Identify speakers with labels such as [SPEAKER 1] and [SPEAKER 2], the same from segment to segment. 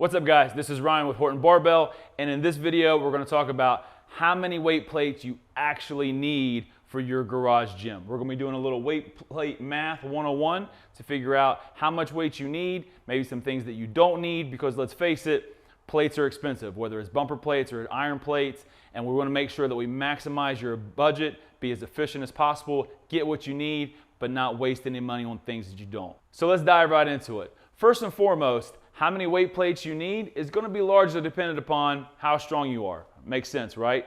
[SPEAKER 1] What's up guys, this is Ryan with Horton Barbell, and in this video we're going to talk about how many weight plates you actually need for your garage gym. We're going to be doing a little weight plate math 101 to figure out how much weight you need, maybe some things that you don't need, because let's face it, plates are expensive, whether it's bumper plates or iron plates, and we want to make sure that we maximize your budget, be as efficient as possible, get what you need, but not waste any money on things that you don't. So let's dive right into it. First and foremost, how many weight plates you need is going to be largely dependent upon how strong you are. Makes sense, right?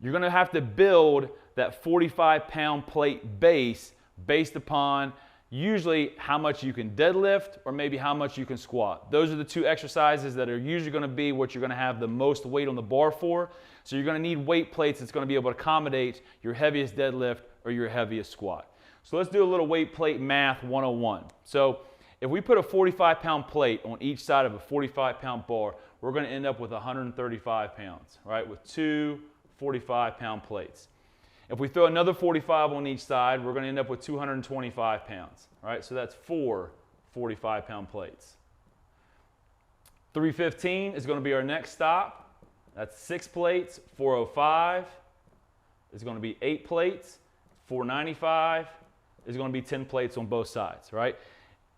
[SPEAKER 1] You're going to have to build that 45-pound plate base based upon usually how much you can deadlift or maybe how much you can squat. Those are the two exercises that are usually going to be what you're going to have the most weight on the bar for. So you're going to need weight plates that's going to be able to accommodate your heaviest deadlift or your heaviest squat. So let's do a little weight plate math 101. So if we put a 45-pound plate on each side of a 45-pound bar, we're going to end up with 135 pounds, right? With two 45-pound plates. If we throw another 45 on each side, we're going to end up with 225 pounds, right? So that's four 45-pound plates. 315 is going to be our next stop. That's 6 plates. 405 is going to be 8 plates. 495 is going to be 10 plates on both sides, right?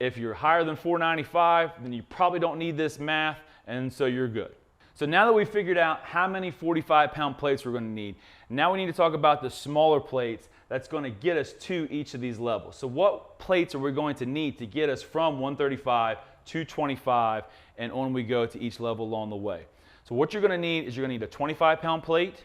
[SPEAKER 1] If you're higher than 495, then you probably don't need this math, and so you're good. So now that we've figured out how many 45-pound plates we're going to need, now we need to talk about the smaller plates that's going to get us to each of these levels. So what plates are we going to need to get us from 135 to 25 and on we go to each level along the way? So what you're going to need is you're going to need a 25-pound plate,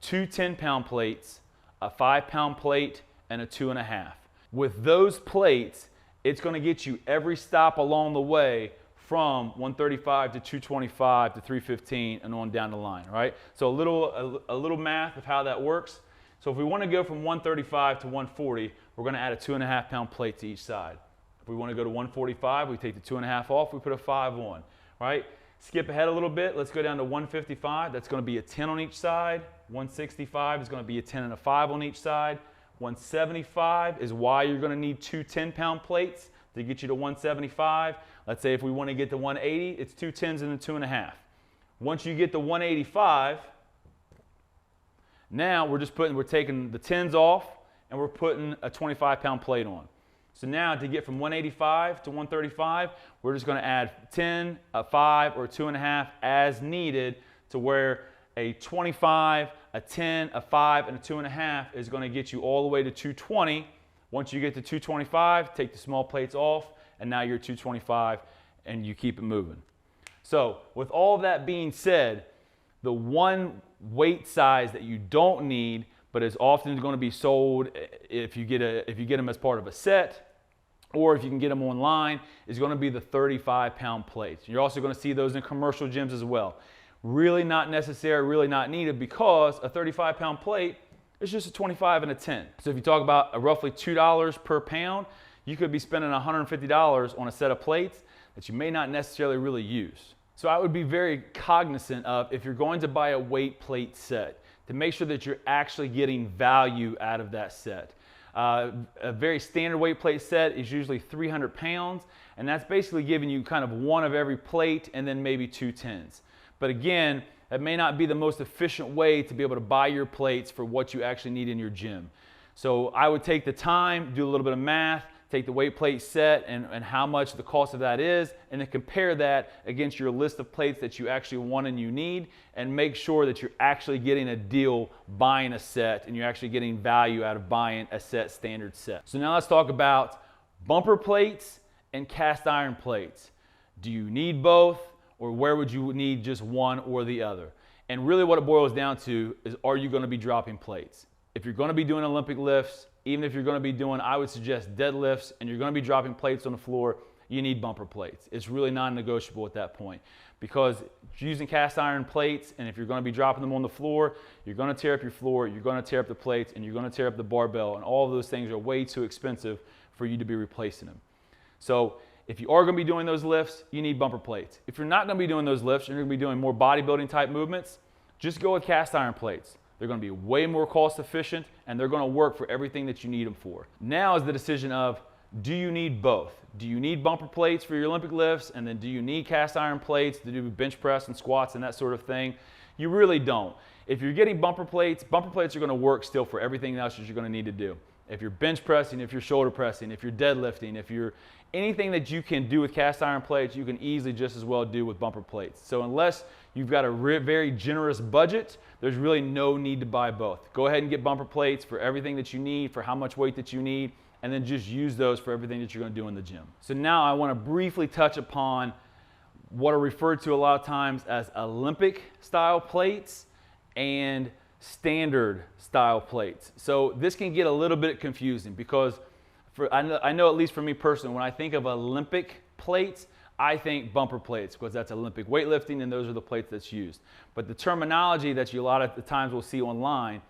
[SPEAKER 1] 2 10-pound plates, a 5-pound plate, and a 2.5. With those plates, it's going to get you every stop along the way from 135 to 225 to 315 and on down the line, right? So a little math of how that works. So if we want to go from 135 to 140, we're going to add a 2.5-pound plate to each side. If we want to go to 145, we take the 2.5 off, we put a 5 on, right? Skip ahead a little bit, let's go down to 155. That's going to be a 10 on each side. 165 is going to be a 10 and a 5 on each side. 175 is why you're going to need 2 10-pound plates to get you to 175. Let's say if we want to get to 180, it's 2 10s and a 2.5. Once you get to 185, now we're taking the 10s off and we're putting a 25-pound plate on. So now to get from 185 to 135, we're just going to add 10, a 5, or a 2.5 as needed to where a 25, a 10, a 5, and a 2.5 is going to get you all the way to 220. Once you get to 225, take the small plates off, and now you're 225, and you keep it moving. So with all of that being said, the one weight size that you don't need, but is often going to be sold if you get them as part of a set, or if you can get them online, is going to be the 35-pound plates. You're also going to see those in commercial gyms as well. Really not necessary, really not needed, because a 35-pound plate is just a 25 and a 10. So if you talk about a roughly $2 per pound, you could be spending $150 on a set of plates that you may not necessarily really use. So I would be very cognizant of, if you're going to buy a weight plate set, to make sure that you're actually getting value out of that set. A very standard weight plate set is usually 300 pounds, and that's basically giving you kind of one of every plate and then maybe 2 10s. But again, that may not be the most efficient way to be able to buy your plates for what you actually need in your gym. So I would take the time, do a little bit of math, take the weight plate set and how much the cost of that is, and then compare that against your list of plates that you actually want and you need, and make sure that you're actually getting a deal buying a set and you're actually getting value out of buying a set standard set. So now let's talk about bumper plates and cast iron plates. Do you need both? Or where would you need just one or the other? And really what it boils down to is, are you going to be dropping plates? If you're going to be doing Olympic lifts, even if you're going to be doing, I would suggest, deadlifts, and you're going to be dropping plates on the floor, you need bumper plates. It's really non-negotiable at that point, because using cast iron plates, and if you're going to be dropping them on the floor, you're going to tear up your floor, you're going to tear up the plates, and you're going to tear up the barbell, and all of those things are way too expensive for you to be replacing them. So if you are going to be doing those lifts, you need bumper plates. If you're not going to be doing those lifts, you're going to be doing more bodybuilding type movements, just go with cast iron plates. They're going to be way more cost efficient, and they're going to work for everything that you need them for. Now is the decision of, do you need both? Do you need bumper plates for your Olympic lifts? And then do you need cast iron plates to do bench press and squats and that sort of thing? You really don't. If you're getting bumper plates are going to work still for everything else that you're going to need to do. If you're bench pressing, if you're shoulder pressing, if you're deadlifting, if you're anything that you can do with cast iron plates, you can easily just as well do with bumper plates. So unless you've got a very generous budget, there's really no need to buy both. Go ahead and get bumper plates for everything that you need, for how much weight that you need, and then just use those for everything that you're going to do in the gym. So now I want to briefly touch upon what are referred to a lot of times as Olympic style plates and standard style plates. So this can get a little bit confusing because I know at least for me personally, when I think of Olympic plates, I think bumper plates because that's Olympic weightlifting and those are the plates that's used. But the terminology that you a lot of the times will see online,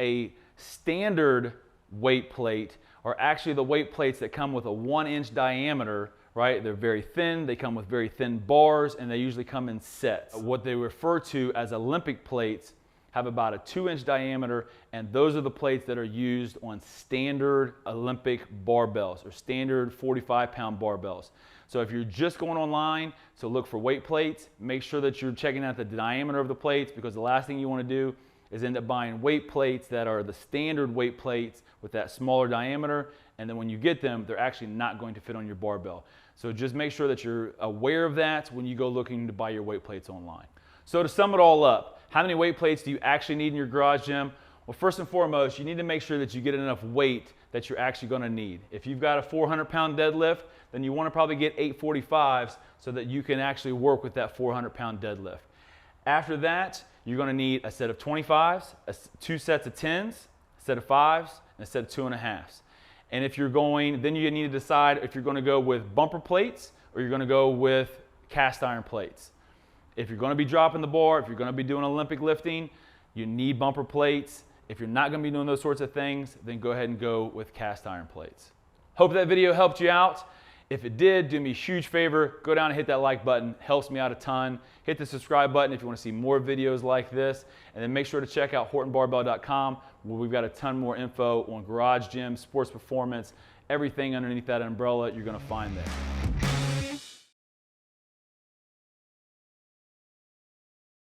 [SPEAKER 1] a standard weight plate are actually the weight plates that come with a 1-inch diameter, right? They're very thin, they come with very thin bars, and they usually come in sets. What they refer to as Olympic plates have about a 2-inch diameter, and those are the plates that are used on standard Olympic barbells or standard 45-pound barbells. So if you're just going online to look for weight plates, make sure that you're checking out the diameter of the plates because the last thing you want to do is end up buying weight plates that are the standard weight plates with that smaller diameter, and then when you get them, they're actually not going to fit on your barbell. So just make sure that you're aware of that when you go looking to buy your weight plates online. So to sum it all up, how many weight plates do you actually need in your garage gym? Well, first and foremost, you need to make sure that you get enough weight that you're actually going to need. If you've got a 400-pound deadlift, then you want to probably get 845s so that you can actually work with that 400-pound deadlift. After that, you're going to need a set of 25s, 2 sets of 10s, a set of 5s, and a set of 2.5s. And if you're going, then you need to decide if you're going to go with bumper plates or you're going to go with cast iron plates. If you're going to be dropping the bar, if you're going to be doing Olympic lifting, you need bumper plates. If you're not going to be doing those sorts of things, then go ahead and go with cast iron plates. Hope that video helped you out. If it did, do me a huge favor, go down and hit that like button. Helps me out a ton. Hit the subscribe button if you want to see more videos like this. And then make sure to check out HortonBarbell.com where we've got a ton more info on garage gym, sports performance, everything underneath that umbrella you're going to find there.